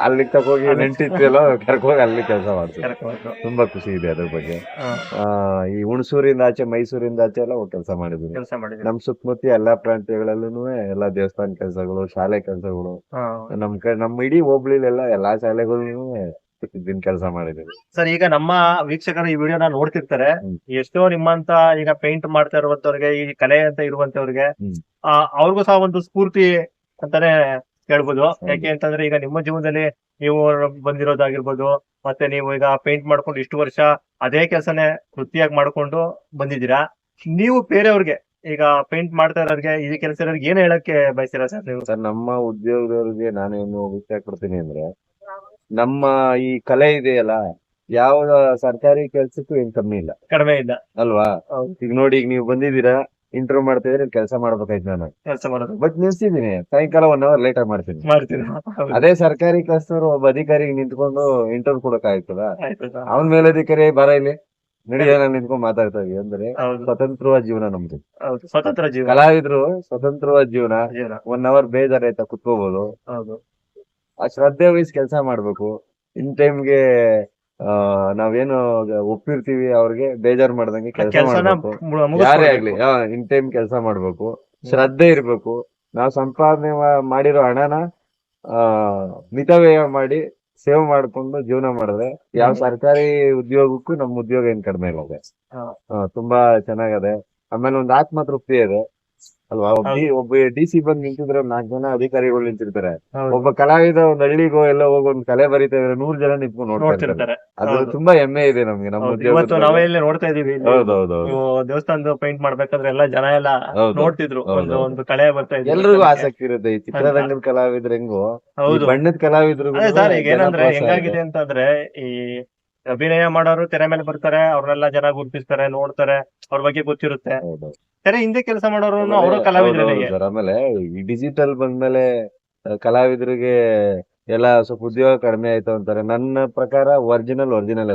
Speaker 1: ಅಲ್ಲಿ ತಗೋಗಿ ನೆಂಟಿತ್ತೇಲೋ ಕರ್ಕೋಗಿ ಅಲ್ಲಿ ಕೆಲಸ ಮಾಡ್ತೀವಿ.
Speaker 2: ಕರ್ಕೊಂಡು.
Speaker 1: ತುಂಬಾ ಖುಷಿ ಇದೆ ಅದ್ರ ಬಗ್ಗೆ.
Speaker 2: ಹಾ.
Speaker 1: ಈ ಹುಣಸೂರಿಂದ ಆಚೆ, ಮೈಸೂರಿಂದ ಆಚೆ ಎಲ್ಲ ಕೆಲಸ ಮಾಡಿದ್ವಿ.
Speaker 2: ಕೆಲಸ ಮಾಡಿದ್ರಿ.
Speaker 1: ನಮ್ ಸುತ್ತಮುತ್ತ ಎಲ್ಲಾ ಪ್ರಾಂತ್ಯಗಳಲ್ಲೂ ಎಲ್ಲಾ ದೇವಸ್ಥಾನ ಕೆಲಸಗಳು, ಶಾಲೆ ಕೆಲಸಗಳು,
Speaker 2: ಹಾ.
Speaker 1: ನಮ್ ಇಡೀ ಹೋಬ್ಳಿಲೆಲ್ಲ ಎಲ್ಲಾ ಶಾಲೆಗಳೂ ದಿನ ಕೆಲಸ ಮಾಡಿದೀವಿ.
Speaker 2: ಸರ್ ಈಗ ನಮ್ಮ ವೀಕ್ಷಕರು ಈ ವಿಡಿಯೋನ ನೋಡ್ತಿರ್ತಾರೆ.
Speaker 1: ಹ್ಮ್.
Speaker 2: ಎಷ್ಟೋ ನಿಮ್ಮಂತ ಈಗ ಪೇಂಟ್ ಮಾಡ್ತಾ ಇರುವಂತವ್ರಿಗೆ, ಈ ಕಲೆ ಅಂತ ಇರುವಂತವ್ರಿಗೆ
Speaker 1: ಹ್ಮ್.
Speaker 2: ಅವ್ರಿಗೂ ಸಹ ಒಂದು ಸ್ಫೂರ್ತಿ ಅಂತಾನೆ ಹೇಳ್ಬೋದು. ಯಾಕೆ ಅಂತಂದ್ರೆ ಈಗ ನಿಮ್ಮ ಜೀವನದಲ್ಲಿ ನೀವು ಬಂದಿರೋದಾಗಿರ್ಬೋದು, ಮತ್ತೆ ನೀವು ಈಗ ಪೇಂಟ್ ಮಾಡ್ಕೊಂಡು ಇಷ್ಟು ವರ್ಷ ಅದೇ ಕೆಲಸನೇ ವೃತ್ತಿಯಾಗಿ ಮಾಡ್ಕೊಂಡು ಬಂದಿದ್ದೀರಾ. ನೀವು ಬೇರೆಯವ್ರಿಗೆ, ಈಗ ಪೇಂಟ್ ಮಾಡ್ತಾ ಇರೋರಿಗೆ, ಈ ಕೆಲಸ ಇರೋರಿಗೆ ಏನ್ ಹೇಳಕ್ಕೆ ಬಯಸ್ತೀರಾ ಸರ್ ನೀವು?
Speaker 1: ಸರ್, ನಮ್ಮ ಉದ್ಯೋಗದವ್ರಿಗೆ ನಾನೇನು ವಿಷಯ ಕೊಡ್ತೀನಿ ಅಂದ್ರೆ, ನಮ್ಮ ಈ ಕಲೆ ಇದೆಯಲ್ಲ, ಯಾವ ಸರ್ಕಾರಿ ಕೆಲ್ಸಕ್ಕೂ ಏನ್ ಕಮ್ಮಿ ಇಲ್ಲ.
Speaker 2: ಕಡಿಮೆ ಇಲ್ಲ
Speaker 1: ಅಲ್ವಾ?
Speaker 2: ಹೌದು.
Speaker 1: ಈಗ ನೋಡಿ, ಈಗ ನೀವು ಬಂದಿದ್ದೀರಾ, ಇಂಟರ್ವ್ಯೂ ಮಾಡ್ತಾ ಇದ್ರೆ ಕೆಲಸ ಮಾಡ್ಬೇಕಾಯ್ತು ನಾನು.
Speaker 2: ಕೆಲಸ ಮಾಡೋದು
Speaker 1: ಬಟ್ ನಿಲ್ಸಿದೀನಿ, ಸಾಯಂಕಾಲ 1 hour ಲೇಟ್ ಆಗಿ ಮಾಡ್ತೀನಿ.
Speaker 2: ಮಾಡ್ತೀರಾ? ಹೌದು.
Speaker 1: ಅದೇ ಸರ್ಕಾರಿ ಕೆಲಸದವ್ರು ಒಬ್ಬ ಅಧಿಕಾರಿಗೆ ನಿಂತ್ಕೊಂಡು ಇಂಟರ್ವ್ಯೂ ಕೊಡಕ್ ಆಯ್ತದ?
Speaker 2: ಆಯ್ತು ಸರ್.
Speaker 1: ಅವನ ಮೇಲಧಿಕಾರಿ ಬರ ಇಲ್ಲಿ ನಡಿಯ ನಾನು ನಿಂತ್ಕೊಂಡು ಮಾತಾಡ್ತಾ ಇದೀವಿ ಅಂದ್ರೆ
Speaker 2: ಹೌದು.
Speaker 1: ಸ್ವತಂತ್ರವಾದ ಜೀವನ ನಮ್ದು.
Speaker 2: ಹೌದು. ಸ್ವತಂತ್ರ ಜೀವನ.
Speaker 1: ಕಲಾವಿದ್ರು ಸ್ವತಂತ್ರವಾದ ಜೀವನ.
Speaker 2: ಜೀವನ.
Speaker 1: 1 hour ಬೇಜಾರಾಯ್ತಾ ಕುತ್ಕೋಬಹುದು.
Speaker 2: ಹೌದು.
Speaker 1: ಆ ಶ್ರದ್ಧೆ ವಹಿಸಿ ಕೆಲಸ ಮಾಡ್ಬೇಕು. ಇನ್ ಟೈಮ್ಗೆ ನಾವೇನು ಒಪ್ಪಿರ್ತೀವಿ ಅವ್ರಿಗೆ ಬೇಜಾರ್ ಮಾಡ್ದಂಗೆ ಕೆಲಸ
Speaker 2: ಕೆಲಸನ
Speaker 1: ಮಾಡ್ಬೇಕು. ಯಾರೇ ಆಗ್ಲಿ ಇನ್ ಟೈಮ್ ಕೆಲಸ ಮಾಡ್ಬೇಕು. ಶ್ರದ್ಧೆ ಇರ್ಬೇಕು. ನಾವು ಸಂಪಾದನೆ ಮಾಡಿರೋ ಹಣನ ಮಿತವ್ಯಯ ಮಾಡಿ ಸೇವ್ ಮಾಡ್ಕೊಂಡು ಜೀವನ ಮಾಡಿದ್ರೆ ಯಾವ ಸರ್ಕಾರಿ ಉದ್ಯೋಗಕ್ಕೂ ನಮ್ಮ ಉದ್ಯೋಗ ಏನ್ ಕಡಿಮೆ ಇರುತ್ತೆ.
Speaker 2: ಹಾ.
Speaker 1: ತುಂಬಾ ಚೆನ್ನಾಗದೆ. ಆಮೇಲೆ ಒಂದು ಆತ್ಮ ತೃಪ್ತಿ ಇದೆ ಅಲ್ವಾ? ಒಬ್ಬ DC ಬಂದ್ ನಿಂತಿದ್ರೆ 4 ಜನ ಅಧಿಕಾರಿಗಳು ನಿಂತಿರ್ತಾರೆ.
Speaker 2: ಹೌದು.
Speaker 1: ಒಬ್ಬ ಕಲಾವಿದ ಒಂದ್ ಹಳ್ಳಿಗೋ ಎಲ್ಲ ಹೋಗಿ ಒಂದ್ ಕಲೆ ಬರೀತಾ ಇದ್ರೆ 100 ಜನ ನಿಂತ್ಕೊಂಡು ನೋಡ್ತಾ ಇರ್ತಾರೆ.
Speaker 2: ನೋಡ್ತಿರ್ತಾರೆ.
Speaker 1: ಅದು
Speaker 2: ಹೌದು.
Speaker 1: ತುಂಬಾ ಹೆಮ್ಮೆ ಇದೆ ನಮ್ಗೆ, ನಮ್ಮ
Speaker 2: ಹೌದು.
Speaker 1: ಉದ್ಯೋಗ.
Speaker 2: ಇವತ್ತು ನಾವೇ ಇಲ್ಲಿ ನೋಡ್ತಾ ಇದೀವಿ.
Speaker 1: ಹೌದೌದು.
Speaker 2: ನೀವು ದೇವಸ್ಥಾನದ ಪೇಂಟ್ ಮಾಡ್ಬೇಕಾದ್ರೆ ಎಲ್ಲ ಜನ ಎಲ್ಲ
Speaker 1: ಹೌದು.
Speaker 2: ನೋಡ್ತಿದ್ರು.
Speaker 1: ಹೌದು.
Speaker 2: ಒಂದು ಕಳೆ ಬರ್ತಾ ಇದ್ರು.
Speaker 1: ಎಲ್ರಿಗೂ ಆಸಕ್ತಿ ಇರುತ್ತೆ. ಈ ಚಿತ್ರರಂಗದ ಕಲಾವಿದ್ರು ಹೆಂಗೋ, ಈ
Speaker 2: ಹೌದು.
Speaker 1: ಬಣ್ಣದ ಕಲಾವಿದ್ರು
Speaker 2: ಅದೇ ಸರ್, ಈಗ ಏನಂದ್ರೆ ಹೆಂಗಾಗಿದೆ ಅಂತಂದ್ರೆ, ಈ ಅಭಿನಯ ಮಾಡೋರು ತೆರೆ ಮೇಲೆ ಬರ್ತಾರೆ, ಅವ್ರನ್ನೆಲ್ಲ ಜನ ಗುರುತಿಸ್ತಾರೆ, ನೋಡ್ತಾರೆ, ಅವ್ರ ಬಗ್ಗೆ ಗೊತ್ತಿರುತ್ತೆ. ತೆರೆ ಹಿಂದೆ ಕೆಲಸ ಮಾಡೋರು ಅವರು ಕಲಾವಿದರಿಗೆ.
Speaker 1: ಆಮೇಲೆ ಈ ಡಿಜಿಟಲ್ ಬಂದ್ಮೇಲೆ ಕಲಾವಿದರಿಗೆ ಎಲ್ಲ ಸ್ವಲ್ಪ ಉದ್ಯೋಗ ಕಡಿಮೆ ಆಯ್ತು ಅಂತಾರೆ. ನನ್ನ ಪ್ರಕಾರ ಒರಿಜಿನಲ್ ಒರಿಜಿನಲ್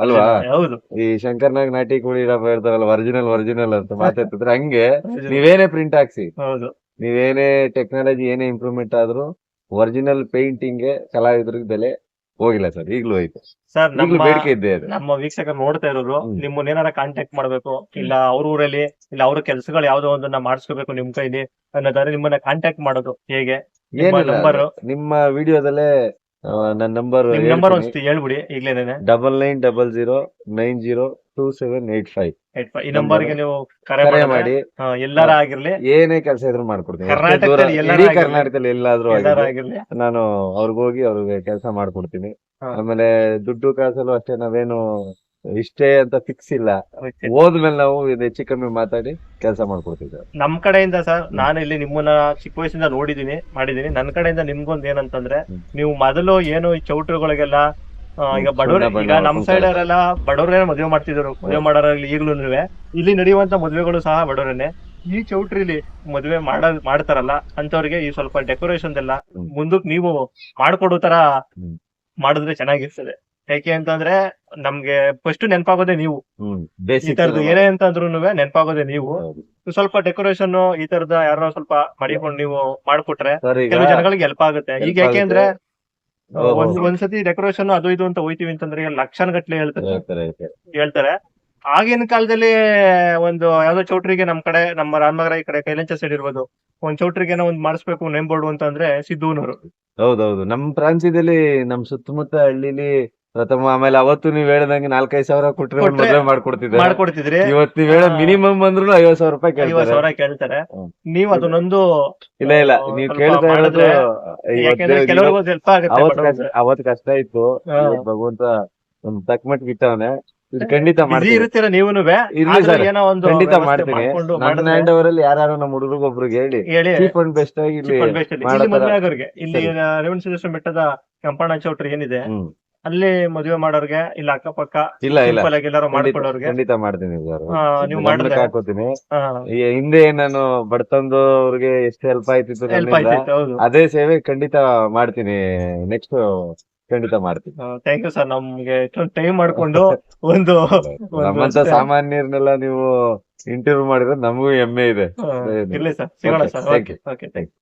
Speaker 1: ಅಲ್ವಾ?
Speaker 2: ಹೌದು.
Speaker 1: ಈ ಶಂಕರ್ನಾಗ್ ನಾಟಿ ಕೂಡಿರಪ್ಪ ಹೇಳ್ತಾರಲ್ಲ, ಒರಿಜಿನಲ್ ಅಂತ ಮಾತಾಡ್ತಿದ್ರೆ, ಹಂಗೆ ನೀವೇನೇ ಪ್ರಿಂಟ್ ಹಾಕ್ಸಿ,
Speaker 2: ಹೌದು,
Speaker 1: ನೀವೇನೇ ಟೆಕ್ನಾಲಜಿ ಏನೇ ಇಂಪ್ರೂವ್ಮೆಂಟ್ ಆದ್ರೂ ಒರಿಜಿನಲ್ ಪೇಂಟಿಂಗ್ ಕಲಾವಿದ್ರಿಗೆ ಬೆಲೆ ಹೋಗಿಲ್ಲ ಸರ್. ಈಗ್ಲೂ ಐತೆ
Speaker 2: ಸರ್.
Speaker 1: ಬೇಡಿಕೆ ಇದ್ದೇ ಇದೆ.
Speaker 2: ನಮ್ಮ ವೀಕ್ಷಕರು ನೋಡ್ತಾ ಇರೋರು ನಿಮ್ಮನ್ನ ಏನಾರ ಕಾಂಟ್ಯಾಕ್ಟ್ ಮಾಡ್ಬೇಕು, ಇಲ್ಲ ಅವ್ರ ಊರಲ್ಲಿ ಇಲ್ಲ ಅವ್ರ ಕೆಲಸಗಳು ಯಾವ್ದೋ ಒಂದನ್ನ ಮಾಡಿಸ್ಕೋಬೇಕು ನಿಮ್ ಕೈಲಿ ಅನ್ನೋದಾದ್ರೆ ನಿಮ್ಮನ್ನ ಕಾಂಟ್ಯಾಕ್ಟ್ ಮಾಡೋದು ಹೇಗೆ?
Speaker 1: ನಂಬರ್ ನಿಮ್ಮ ವಿಡಿಯೋದಲ್ಲೇ ನನ್ನ ನಂಬರ್
Speaker 2: ಒಂದ್ಸತಿ ಹೇಳ್ಬಿಡಿ ಈಗ್ಲೇನೆ.
Speaker 1: 9900902785
Speaker 2: ಈ ನಂಬರ್ಗೆ ನೀವು ಕರೆ ಮಾಡಿ. ಎಲ್ಲಾರ ಆಗಿರ್ಲಿ,
Speaker 1: ಏನೇ ಕೆಲಸ ಇದ್ರು ಮಾಡ್ಕೊಡ್ತೀನಿ. ಕರ್ನಾಟಕದಲ್ಲಿ ಎಲ್ಲಾದ್ರೂ ಆಗಿರ್ಲಿ, ನಾನು ಅವ್ರಿಗೆ ಕೆಲಸ ಮಾಡ್ಕೊಡ್ತೀನಿ. ಆಮೇಲೆ ದುಡ್ಡು ಕಾಸಲು ಅಷ್ಟೇ, ನಾವೇನು ಇಷ್ಟೇ ಅಂತ ಫಿಕ್ಸ್ ಇಲ್ಲ. ಹೋದ್ಮೇಲೆ ನಾವು ಹೆಚ್ಚು ಕಮ್ಮಿ ಮಾತಾಡಿ ಕೆಲಸ ಮಾಡ್ಕೊಡ್ತೀವಿ. ನಮ್
Speaker 2: ಕಡೆಯಿಂದ ಸರ್, ನಾನು ಇಲ್ಲಿ ನಿಮ್ಮನ್ನ ಚಿಕ್ಕ ವಯಸ್ಸಿಂದ ಮಾಡಿದೀನಿ. ನನ್ನ ಕಡೆಯಿಂದ ನಿಮ್ಗೊಂದ್ ಏನಂತಂದ್ರೆ, ನೀವು ಮೊದಲು ಏನು ಈ ಚೌಟ್ರಿಗಳಿಗೆಲ್ಲ ಈಗ ಬಡವ್ರ, ಈಗ ನಮ್ ಸೈಡ್ ಅವರೆಲ್ಲ ಬಡವ್ರೇನ ಮದುವೆ ಮಾಡ್ತಿದ್ರು. ಮದುವೆ ಮಾಡೋರಲ್ಲಿ ಈಗ್ಲೂ ಇಲ್ಲಿ ನಡೆಯುವಂತ ಮದುವೆಗಳು ಸಹ ಬಡವರನ್ನೇ. ಈ ಚೌಟ್ರಿಲಿ ಮದುವೆ ಮಾಡ್ತಾರಲ್ಲ ಅಂತವ್ರಿಗೆ ಈ ಸ್ವಲ್ಪ ಡೆಕೋರೇಷನ್ ಎಲ್ಲ ಮುಂದಕ್ಕೆ ನೀವು ಮಾಡ್ಕೊಡೋ ತರ ಮಾಡಿದ್ರೆ ಚೆನ್ನಾಗಿರ್ತದೆ. ಯಾಕೆ ಅಂತಂದ್ರೆ ನಮ್ಗೆ ಫಸ್ಟ್ ನೆನಪಾಗೋದೇ ನೀವು. ಈ ತರದ್ದು ಏನೇ ಅಂತ ಅಂದ್ರೂ ನೆನಪಾಗೋದೇ ನೀವು. ಸ್ವಲ್ಪ ಡೆಕೋರೇಷನ್ ಈ ತರದ ಯಾರೋ ಸ್ವಲ್ಪ ಮಾಡಿಕೊಂಡು ನೀವು ಮಾಡ್ಕೊಟ್ರೆ ಕೆಲವು ಜನಗಳಿಗೆ ಹೆಲ್ಪ್ ಆಗುತ್ತೆ. ಈಗ ಯಾಕೆ ಅಂದ್ರೆ ಒಂದ್ಸತಿ ಡೆಕೋರೇಷನ್ ಅದು ಇದು ಅಂತ ಹೋಯ್ತಿವಿ ಅಂತಂದ್ರೆ ಲಕ್ಷಾನ್ ಗಟ್ಲೆ ಹೇಳ್ತಾರೆ. ಆಗಿನ ಕಾಲದಲ್ಲಿ ಒಂದು ಯಾವ್ದೋ ಚೌಟ್ರಿಗೆ ನಮ್ ಕಡೆ ನಮ್ಮ ರಾಮನಗರ ಈ ಕಡೆ ಕೈಲಂಚ ಸೈಡ್ ಇರ್ಬೋದು, ಒಂದ್ ಚೌಟ್ರಿಗೆ ಒಂದ್ ಮಾಡಿಸ್ಬೇಕು ನೇಮ್ ಬೋರ್ಡ್ ಅಂತಂದ್ರೆ ಸಿದ್ದೂನವರು.
Speaker 1: ಹೌದೌದು, ನಮ್ ಪ್ರಾಂತ್ಯದಲ್ಲಿ ನಮ್ ಸುತ್ತಮುತ್ತ ಹಳ್ಳಿಲಿ ಪ್ರಥಮ, ಆಮೇಲೆ ಅವತ್ತು ನೀವ್ ಹೇಳ್ದಂಗೆ 4-5 ಸಾವಿರ ಕೊಟ್ರೆ ಒಂದ್
Speaker 2: ಕೊಟ್ರೆ
Speaker 1: ಮದ್ವೆ ಮಾಡ್ಕೊಡ್ತಿದ್ದಾರೆ.
Speaker 2: ಮಾಡ್ಕೊಡ್ತಿದ್ರಿ.
Speaker 1: ಇವತ್ತು ನೀವ್ ಹೇಳೋ ಮಿನಿಮಮ್ ಅಂದ್ರೂ 50,000 ರೂಪಾಯಿ
Speaker 2: 50
Speaker 1: ಕೇಳ್ತಾರೆ.
Speaker 2: ಸಾವಿರ ಕೇಳ್ತಾರೆ.
Speaker 1: ಹ್ಮ್.
Speaker 2: ನೀವ್ ಅದನ್ನೊಂದು
Speaker 1: ಇಲ್ಲ ಇಲ್ಲ, ನೀವ್
Speaker 2: ಸ್ವಲ್ಪ
Speaker 1: ಕೇಳ್ತಾ ಇರೋದು
Speaker 2: ಮಾಡಿದ್ರೆ, ಯಾಕೆಂದ್ರೆ ಕೆಲವ್ರಿಗೆ ಹೆಲ್ಪ್ ಆಗುತ್ತೆ
Speaker 1: ಅವತ್ ಕಷ್ಟ ಇತ್ತು. ಇವತ್ತು ಭಗವಂತ ಒಂದ್ ತಕ್ಕ ಮಟ್ಟಿಗೆ ಇಟ್ಟವನೆ. ಇದು ಖಂಡಿತ
Speaker 2: ಬಿಸಿ
Speaker 1: ಮಾಡ್ತೀನಿ.
Speaker 2: ಇರ್ತೀರ ನೀವುನು.
Speaker 1: ಇರ್ಲಿ ಸರ್,
Speaker 2: ಏನೋ ಒಂದು
Speaker 1: ಖಂಡಿತ
Speaker 2: ವ್ಯವಸ್ಥೆ
Speaker 1: ಮಾಡ್ತೀನಿ.
Speaker 2: ಮಾಡ್ಕೊಂಡು
Speaker 1: ನನ್ನ
Speaker 2: ಮಾಡಿದ್ರೆ
Speaker 1: ಹ್ಯಾಂಡ್ ಓವರ್ ಅಲ್ಲಿ ಯಾರು ನಮ್ಮ ಹುಡುಗರಿಗೊಬ್ರಿಗೆ ಹೇಳಿ
Speaker 2: ಹೇಳಿ
Speaker 1: ಚೀಪ್ ಅಂಡ್ ಬೆಸ್ಟ್ ಆಗಿ ಇಲ್ಲಿ
Speaker 2: ಚಿಕ್ಕ ಬೆಸ್ಟ್ ಅಲ್ಲಿ
Speaker 1: ಮಾಡೋ
Speaker 2: ಇಲ್ಲಿ
Speaker 1: ತರ.
Speaker 2: ಮದ್ವೆ ಆಗೋರ್ಗೆ ಇಲ್ಲಿ
Speaker 1: ಸರಿ.
Speaker 2: ರೇವಣಸಿದ್ದೇಶ್ವರ ಬೆಟ್ಟದ ಕೆಂಪಣ್ಣ ಚೌಟ್ರಿ ಏನಿದೆ
Speaker 1: ಹ್ಮ್.
Speaker 2: ಅಲ್ಲಿ ಮದುವೆ ಮಾಡೋರ್ಗೆ ಇಲ್ಲ ಅಕ್ಕಪಕ್ಕ
Speaker 1: ಇಲ್ಲ ಇಲ್ಲ,
Speaker 2: ಸಿಂಪಲ್ ಆಗಿ ಎಲ್ಲಾರು
Speaker 1: ಖಂಡಿತ
Speaker 2: ಮಾಡ್ಕೊಳ್ಳೋರ್ಗೆ
Speaker 1: ಖಂಡಿತ ಮಾಡ್ತೀನಿ ಸರ್.
Speaker 2: ನೀವು ಮಾಡಿದ್ರೆ
Speaker 1: ಹಾಕೋತೀನಿ.
Speaker 2: ಆ,
Speaker 1: ಈ ಹಿಂದೆ ನಾನು ಬಡತಂದು ಅವ್ರಿಗೆ ಎಷ್ಟು ಹೆಲ್ಪ್ ಆಯ್ತಿತ್ತು
Speaker 2: ಹೆಲ್ಪ್
Speaker 1: ನನ್ನಿಂದ,
Speaker 2: ಆಯ್ತಿತ್ತು. ಹೌದು,
Speaker 1: ಅದೇ ಸೇವೆ ಖಂಡಿತ ಮಾಡ್ತೀನಿ. ನೆಕ್ಸ್ಟ್ ಖಂಡಿತ ಮಾಡ್ತೀನಿ.
Speaker 2: Thank you sir. ನಮ್ಗೆ ಇಷ್ಟೊಂದು ಟೈಮ್ ಮಾಡ್ಕೊಂಡು ಒಂದು
Speaker 1: ನಮ್ಮಂತ ಸಾಮಾನ್ಯರನ್ನೆಲ್ಲ ನೀವು ಇಂಟರ್ವ್ಯೂ ಮಾಡಿದ್ರೆ ನಮಗೂ ಹೆಮ್ಮೆ ಇದೆ.
Speaker 2: ಇರ್ಲಿ ಸರ್, ಸಿಗೋಣ
Speaker 1: Okay,
Speaker 2: sir.
Speaker 1: thank you.
Speaker 2: Okay, thank you.